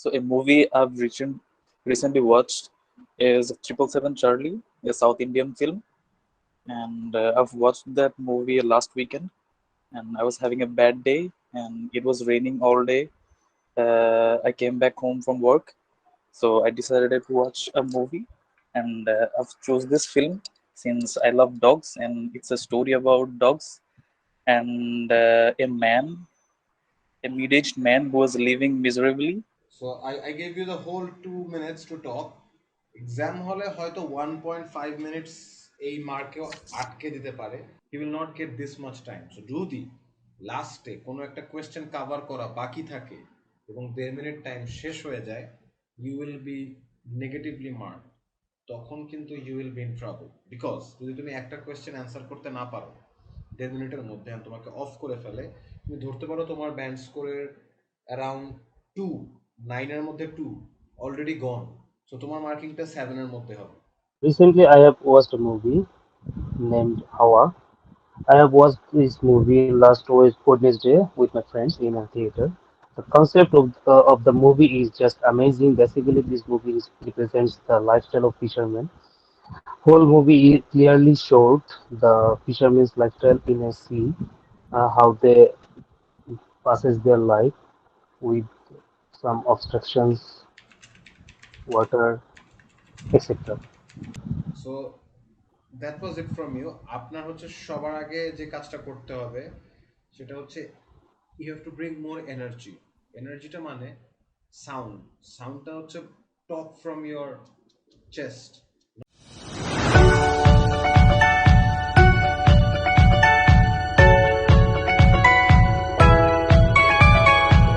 So a movie I've recently watched is 777 Charlie, a South Indian film, and I've watched that movie last weekend, and I was having a bad day, and it was raining all day. I came back home from work, so I decided to watch a movie, and I've chose this film since I love dogs, and it's a story about dogs and a middle-aged man who was living miserably. So I gave you the whole 2 minutes to talk. Exam হলে হয়তো 1.5 minutes এই মার্কেও আটকে দিতে পারে। He will not get this much time. So যদি লাস্টে কোনো একটা কোয়েশ্চেন কাভার করা বাকি থাকে এবং 1.5 মিনিট টাইম শেষ হয়ে যায়, you will be negatively marked. তখন কিন্তু you will be in trouble, because যদি তুমি একটা কোয়েশ্চেন অ্যান্সার করতে না পারো 1.5 মিনিটের মধ্যে আর তোমাকে অফ করে ফেলে, তুমি ধরতে পারো তোমার ব্যান্ড স্কোরের অ্যারাউন্ড 9-এর মধ্যে 2 অলরেডি গন। সো তোমার মার্কিংটা 7-এর মধ্যে হবে। Recently, I have watched a movie named Hawa. I have watched this movie last Wednesday with my friends in a theater. The concept of the movie is just amazing. Basically, this movie represents the lifestyle of fishermen. Whole movie clearly showed the fishermen's lifestyle in a sea, how they passes their life with some obstructions, water, etc. So that was it from you. আপনার হচ্ছে সবার আগে যে কাজটা করতে হবে সেটা হচ্ছে you have to bring more energy. এনার্জিটা মানে সাউন্ডটা হচ্ছে টক ফ্রম ইয়োর চেস্ট।